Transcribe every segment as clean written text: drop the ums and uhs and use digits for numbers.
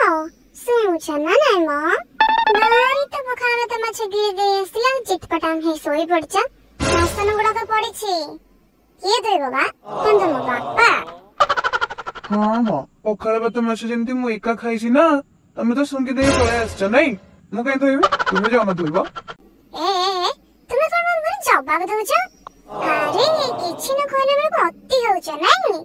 ଶୁଣୁଛ ନା ନାଇଁ ମ ନାରୀ ତ ପଖାଳ ଭାତ ମାଛ ଗିଳି ଦେଇ ଆସିଲା ଚିଟପଟାଙ୍ଗ ହେଇ ଶୋଇ ପଡିଛ ବାସନ ଗୁଡାକ ପଡିଛି କିଏ ଧୋଇବ ବା ତମ ବାପା ହଁ ପଖାଳ ଭାତ ମାଛ ଯେମିତି ମୁଁ ଏକା ଖାଇଛି ନା ତମେ ତ ଶୁଙ୍କି ଦେଇ ପଳେଇ ଆସିଛ ନାଇଁ ମୁଁ କାହିଁ ଧୋଇବି ତୁମେ ଯାଉନ ଧୋଇବ ତୁମେ କଣ ମୋର ଜବାବ ଦଉଛ ଆରେ କିଛି ନ କହିଲା ବେଳକୁ ଅତି ହଉଛ ନାଇଁ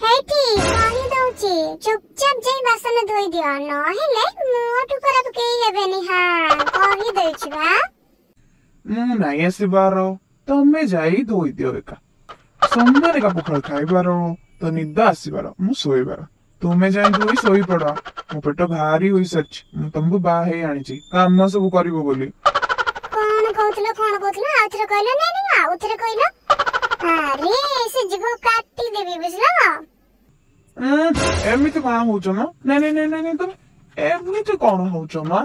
ହେଇଠି କହି ଦଉଛି ଚୁପଚାପ ଯାଇ ବାସନ ଧୋଇ ଦିଅ ନହେଲେ ମୁହଁଠୁ ଖରାପ କେହି ହେବେନି ହଁ କହି ଦଉଛି ବା ମୁଁ ନାଇଁ ଆସିବାର ତମେ ଯାଇ ଧୋଇ ଦିଅ ଏକା ସନ୍ଧ୍ୟାରେ ଏକା ପଖାଳ ଖାଇବାର ତ ନିଦ ଆସିବାର ମୁଁ ଶୋଇବାର ତୁମେ ଯାଇ ଧୋଇ ଶୋଇପଡ ମୋ ପେଟ ଭାରି ହୋଇସାରିଛି ମୁଁ ତମକୁ ବାହା ହେଇ ଆଣିଛି କାମ ସବୁ କରିବ ବୋଲି କଣ କହୁଥିଲ ଆଉଥରେ କହିଲ ନାଇଁ ଆଉଥରେ କହିଲ ଆରେ ସେ ଯିବ କାଟିଦେବି ବୁଝିଲ ଏମିତି କଣ ହଉଛ ନା ନାଇଁ ତମେ ଏମିତି କଣ ହଉଛ ମା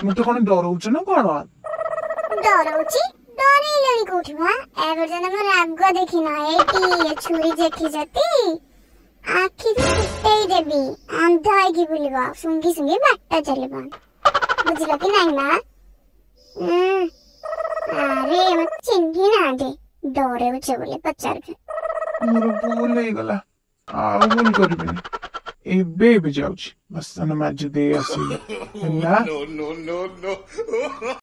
ମତେ କଣ ଡରଉଛ ନା କଣ ଡରଉଛି ଡରେଇଲେଣି କୋଉଠି ବା ଏ ପର୍ଯ୍ୟନ୍ତ ମୋ ରାଗ ଦେଖିନ ଏଇଠି ଛୁରୀ ଦେଖିଛତି ଆଖିକୁ ଫୁଟେଇ ଦେବି ଅନ୍ଧ ହେଇକି ବୁଲିବ ଶୁଙ୍ଗି ଶୁଙ୍ଗି ବାଟ ଚାଲିବ ବୁଝିଲ କି ନାଇଁ ମା ଆରେ ମତେ ଚିହ୍ନି ନାହାନ୍ତି ଡରେଉଛ ବୋଲି ପଚାରୁଛ ମୋର ଭୁଲ ହେଇଗଲା ଆଉ ଭୁଲ କରିବିନି ଏବେ ଯାଉଛି ବାସନ ମାଜି ଦେଇ ଆସିବି ହେଲା